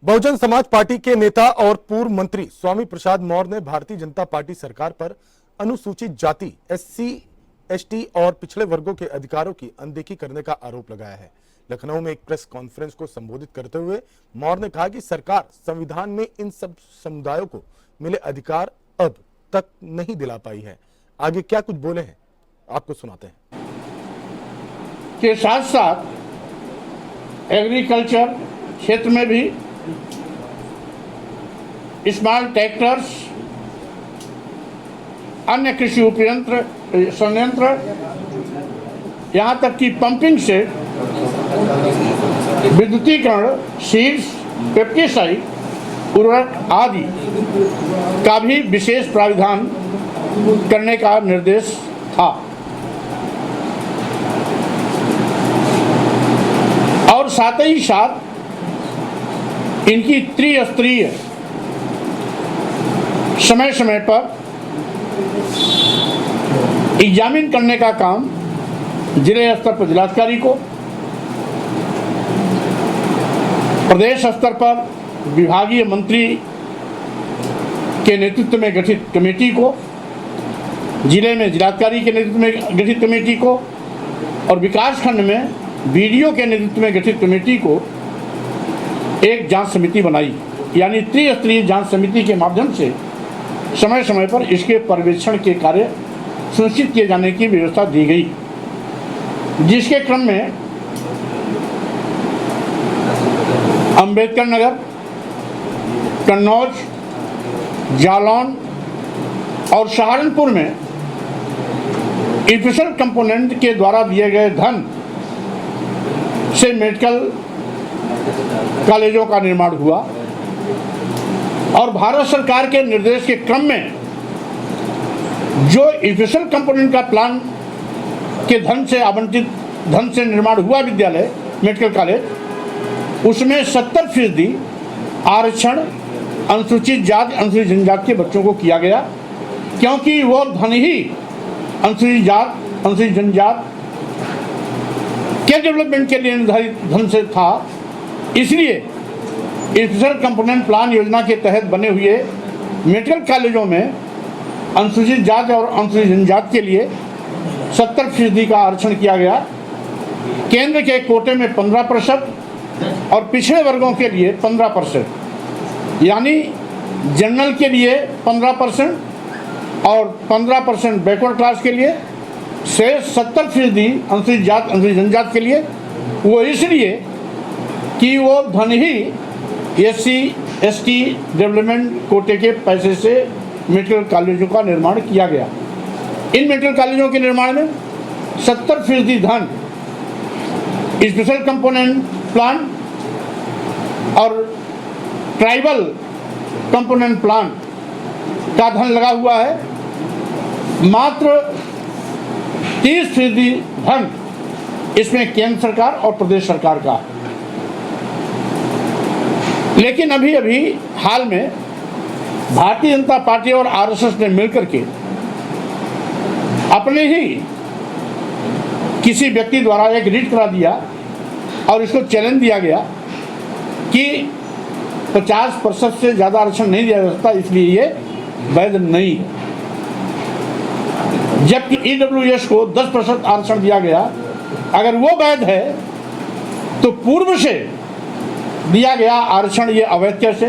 Bahujan Samaj party के नेता और पूर्व मंत्री स्वामी प्रसाद मौर्य ने भारतीय जनता पार्टी सरकार पर अनुसूचित जाति, एससी, एसटी और पिछड़े वर्गों के अधिकारों की अनदेखी करने का आरोप लगाया है। लखनऊ में एक प्रेस कॉन्फ्रेंस को संबोधित करते हुए मौर्य ने कहा कि सरकार संविधान में इन सब समुदायों को मिले अधिकार अब तक नहीं दिला पाई है। आगे क्या कुछ बोले हैं आपको सुनाते हैं। के साथ साथ एग्रीकल्चर क्षेत्र में भी स्मॉल ट्रैक्टर्स, अन्य कृषि उपयंत्र, संयंत्र, यहाँ तक कि पंपिंग से विद्युतीकरण, सीड्स, पेप्टिसाइड, उर्वरक आदि का भी विशेष प्राविधान करने का निर्देश था। और साथ ही साथ इनकी त्रिस्तरीय समय समय पर एग्जामिन करने का काम जिले स्तर पर जिलाधिकारी को, प्रदेश स्तर पर विभागीय मंत्री के नेतृत्व में गठित कमेटी को, जिले में जिलाधिकारी के नेतृत्व में गठित कमेटी को और विकास खंड में बीडीओ के नेतृत्व में गठित कमेटी को एक जांच समिति बनाई, यानी त्रिस्तरीय जांच समिति के माध्यम से समय समय पर इसके पर्यवेक्षण के कार्य सुनिश्चित किए जाने की व्यवस्था दी गई, जिसके क्रम में अंबेडकर नगर, कन्नौज, जालौन और सहारनपुर में स्पेशल कंपोनेंट के द्वारा दिए गए धन से मेडिकल कॉलेजों का निर्माण हुआ और भारत सरकार के निर्देश के क्रम में जो स्पेशल कंपोनेंट का प्लान के धन से आवंटित धन से निर्माण हुआ विद्यालय मेडिकल कॉलेज, उसमें 70% आरक्षण अनुसूचित जाति, अनुसूचित जनजाति के बच्चों को किया गया, क्योंकि वो धन ही अनुसूचित जाति, अनुसूचित जनजाति के डेवलपमेंट के लिए निर्धारित धन से था। इसलिए स्पेशल कंपोनेंट प्लान योजना के तहत बने हुए मेडिकल कॉलेजों में अनुसूचित जाति और अनुसूचित जनजाति के लिए 70% का आरक्षण किया गया। केंद्र के कोटे में 15% और पिछड़े वर्गों के लिए 15%, यानी जनरल के लिए 15% और 15% बैकवर्ड क्लास के लिए, शेष 70% अनुसूचित जाति, अनुसूचित जनजाति के लिए। वो इसलिए कि वो धन ही एससी एसटी डेवलपमेंट कोटे के पैसे से मेडिकल कॉलेजों का निर्माण किया गया। इन मेडिकल कॉलेजों के निर्माण में 70% धन स्पेशल कंपोनेंट प्लान और ट्राइबल कंपोनेंट प्लान का धन लगा हुआ है। मात्र 30% धन इसमें केंद्र सरकार और प्रदेश सरकार का। लेकिन अभी हाल में भारतीय जनता पार्टी और आरएसएस ने मिलकर के अपने ही किसी व्यक्ति द्वारा एक रीट करा दिया और इसको चैलेंज दिया गया कि 50% से ज़्यादा आरक्षण नहीं दिया जा सकता, इसलिए ये वैध नहीं है। जबकि ईडब्ल्यूएस को 10% आरक्षण दिया गया, अगर वो वैध है तो पूर्व से दिया गया आरक्षण ये अवैध कैसे?